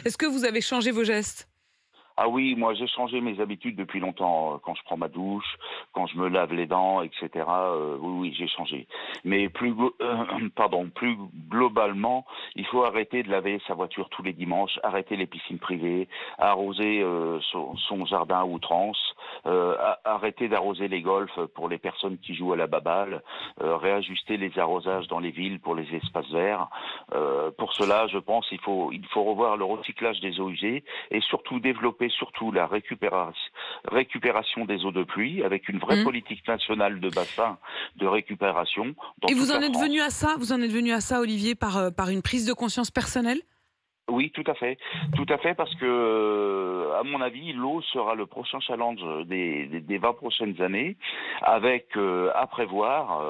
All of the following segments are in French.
Est-ce que vous avez changé vos gestes? Ah oui, moi j'ai changé mes habitudes depuis longtemps. Quand je prends ma douche, quand je me lave les dents, etc. Oui, oui, j'ai changé. Mais plus globalement, il faut arrêter de laver sa voiture tous les dimanches, arrêter les piscines privées, arroser son jardin à outrance, arrêter d'arroser les golfs pour les personnes qui jouent à la baballe, réajuster les arrosages dans les villes pour les espaces verts. Pour cela, je pense qu'il faut revoir le recyclage des eaux usées et surtout développer la récupération des eaux de pluie avec une vraie Mmh. politique nationale de bassin de récupération dans Et vous toute en la êtes venu France. à ça? Vous en êtes venu à ça, Olivier, par une prise de conscience personnelle? Oui, tout à fait, parce que, à mon avis, l'eau sera le prochain challenge des 20 prochaines années, avec à prévoir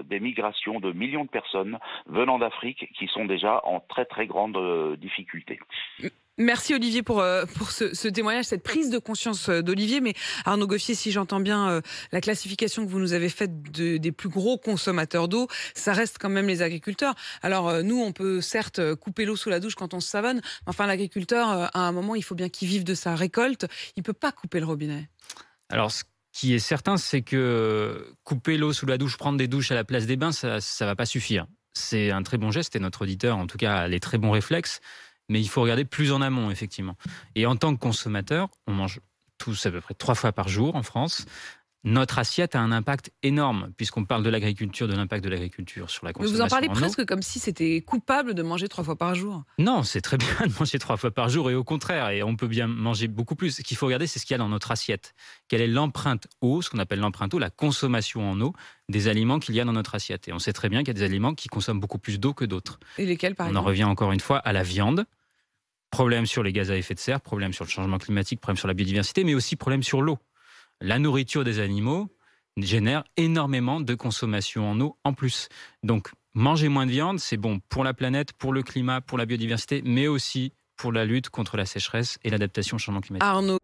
des migrations de millions de personnes venant d'Afrique qui sont déjà en très très grande difficulté. M Merci Olivier pour ce témoignage, cette prise de conscience, d'Olivier. Mais Arnaud Goffier, si j'entends bien, la classification que vous nous avez faite des plus gros consommateurs d'eau, ça reste quand même les agriculteurs. Alors, nous, on peut certes, couper l'eau sous la douche quand on se savonne, mais enfin l'agriculteur, à un moment, il faut bien qu'il vive de sa récolte. Il peut pas couper le robinet. Alors, ce qui est certain, c'est que couper l'eau sous la douche, prendre des douches à la place des bains, ça ne va pas suffire. C'est un très bon geste et notre auditeur, en tout cas, a les très bons réflexes. Mais il faut regarder plus en amont, effectivement. Et en tant que consommateur, on mange tous à peu près 3 fois par jour en France. Notre assiette a un impact énorme, puisqu'on parle de l'agriculture, de l'impact de l'agriculture sur la Mais vous en consommation parlez en eau. presque comme si c'était coupable de manger 3 fois par jour. Non, c'est très bien de manger 3 fois par jour et au contraire, et on peut bien manger beaucoup plus. Ce qu'il faut regarder, c'est ce qu'il y a dans notre assiette. Quelle est l'empreinte eau, ce qu'on appelle l'empreinte eau, la consommation en eau des aliments qu'il y a dans notre assiette. Et on sait très bien qu'il y a des aliments qui consomment beaucoup plus d'eau que d'autres. Et lesquels, par On en exemple? revient encore une fois à la viande. Problème sur les gaz à effet de serre, problème sur le changement climatique, problème sur la biodiversité, mais aussi problème sur l'eau. La nourriture des animaux génère énormément de consommation en eau en plus. Donc, manger moins de viande, c'est bon pour la planète, pour le climat, pour la biodiversité, mais aussi pour la lutte contre la sécheresse et l'adaptation au changement climatique. Arnaud